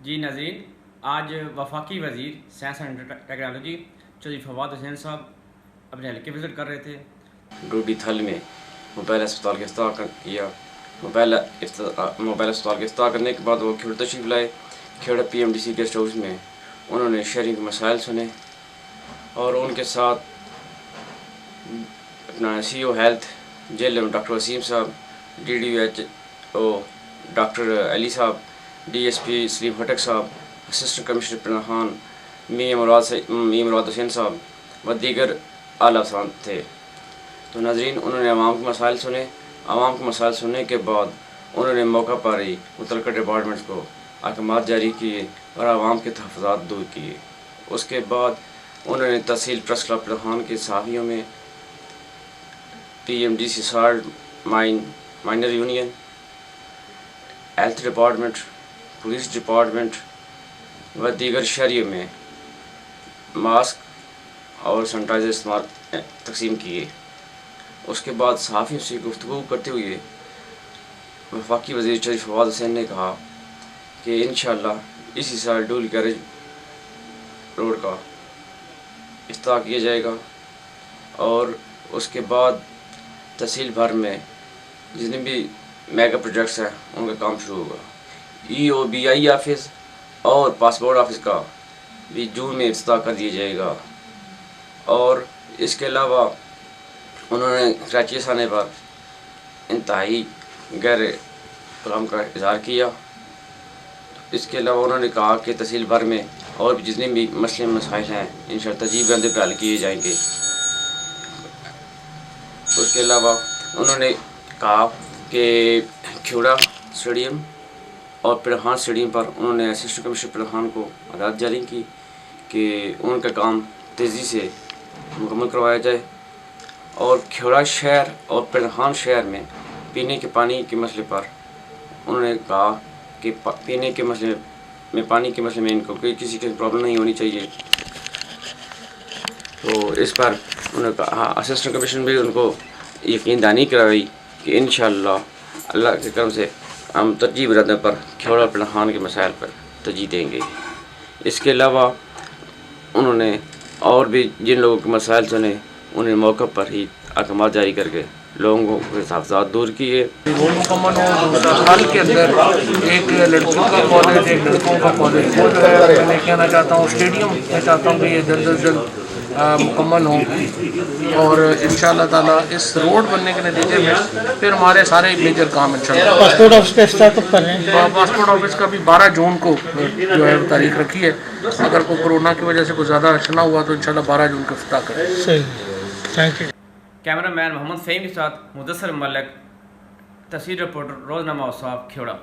جی ناظرین، آج وفاقی وزیر science and technology Chaudhry Fawad Hussain صاحب اپنے حلقے وزٹ کر رہے تھے۔ ڈوڈی تھل میں موبائل اسپتال کا افتتاح کیا۔ موبائل اسپتال کا افتتاح کرنے کے بعد وہ کھیوڑا تشریف لائے۔ Khewra P M D C guest house میں انہوں نے شہری کے مسائل سنے اور ان کے ساتھ اپنا سی او ہیلتھ ضلع میں ڈاکٹر وسیم صاحب، D D H O doctor Ali صاحب، D S P Saleem Khattak صاحب، اسسٹنٹ کمشنر پرنہ خان، میاں مراد حسین صاحب و دیگر اعلیٰ افسران تھے۔ تو ناظرین، انہوں نے عوام کے مسائل سنے۔ عوام کے مسائل سننے کے بعد انہوں نے موقع پر ہی متعلقہ ڈپارٹمنٹس کو احکامات جاری کیے اور عوام کے تحفظات دور کیے۔ اس کے بعد انہوں نے تحصیل پریس کلب پرنہ خان کے صحافیوں میں P M D C salt miner union, health department, police department و دیگر شہریوں میں ماسک اور سینیٹائزر استعمال تقسیم کیے۔ اس کے بعد صحافیوں سے گفتگو کرتے ہوئے وفاقی وزیر چودھری فواد حسین نے کہا کہ انشاءاللہ اسی سال ڈول گیرج روڈ کا افتتاح کیا جائے گا اور اس کے بعد تحصیل بھر میں جتنے بھی میگا پروجیکٹس ہیں ان کا کام شروع ہوگا۔ ای او بی آئی آفس اور پاسپورٹ آفس کا بھی جون میں افتتاح کر دیا جائے گا۔ اور اس کے علاوہ انہوں نے کراچی آنے پر انتہائی گہرے غم کا اظہار کیا۔ اس کے علاوہ انہوں نے کہا کہ تحصیل بھر میں اور بھی جتنے بھی مسئلے مسائل ہیں انشاءاللہ ترتیب بندی پہ حل کیے جائیں گے۔ اس کے علاوہ انہوں نے کہا کہ کھیوڑا اسٹیڈیم اور پرنہ خان اسٹیڈیم پر انہوں نے اسسٹنٹ کمشنر پرنہ خان کو ہدایت جاری کی کہ ان کا کام تیزی سے مکمل کروایا جائے اور کھیوڑا شہر اور پرنہ خان شہر میں پینے کے پانی کے مسئلے پر انہوں نے کہا کہ پینے کے مسئلے میں پانی کے مسئلے میں ان کو کسی کی پرابلم نہیں ہونی چاہیے۔ تو اس پر انہوں نے کہا اسسٹنٹ کمشنر بھی ان کو یقین دہانی کرائی کہ انشاءاللہ اللہ کے کرم سے ہم ترجیح رہنے پر کھیوڑا پرنہ خان کے مسائل پر ترجیح دیں گے۔ اس کے علاوہ انہوں نے اور بھی جن لوگوں کے مسائل سنے انہیں موقع پر ہی احکامات جاری کر کے لوگوں کے تحفظات دور کیے۔ وہ مکمل ہو 2 سال کے اندر ایک لڑکیوں کا کالج، ایک لڑکوں کا کالج، وہ جو ہے میں کہنا چاہتا ہوں اسٹیڈیم میں چاہتا ہوں کہ یہ جلد از جلد مکمل ہوں اور انشاءاللہ تعالیٰ اس روڈ بننے کے نتیجے میں پھر ہمارے سارے میجر کام انشاءاللہ۔ پاسپورٹ آفس کا افتتاح کب کر رہے ہیں؟ پاسپورٹ آفس کا بھی 12 جون کو جو ہے تاریخ رکھی ہے۔ اگر کوئی کورونا کی وجہ سے کوئی زیادہ رش نہ ہوا تو انشاءاللہ 12 جون کو افتتاح کریں۔ صحیح، تھینک یو۔ کیمرہ مین محمد فہیم کے ساتھ مدثر ملک، تصویر رپورٹر روزنامہ اوصاف، کھیوڑا۔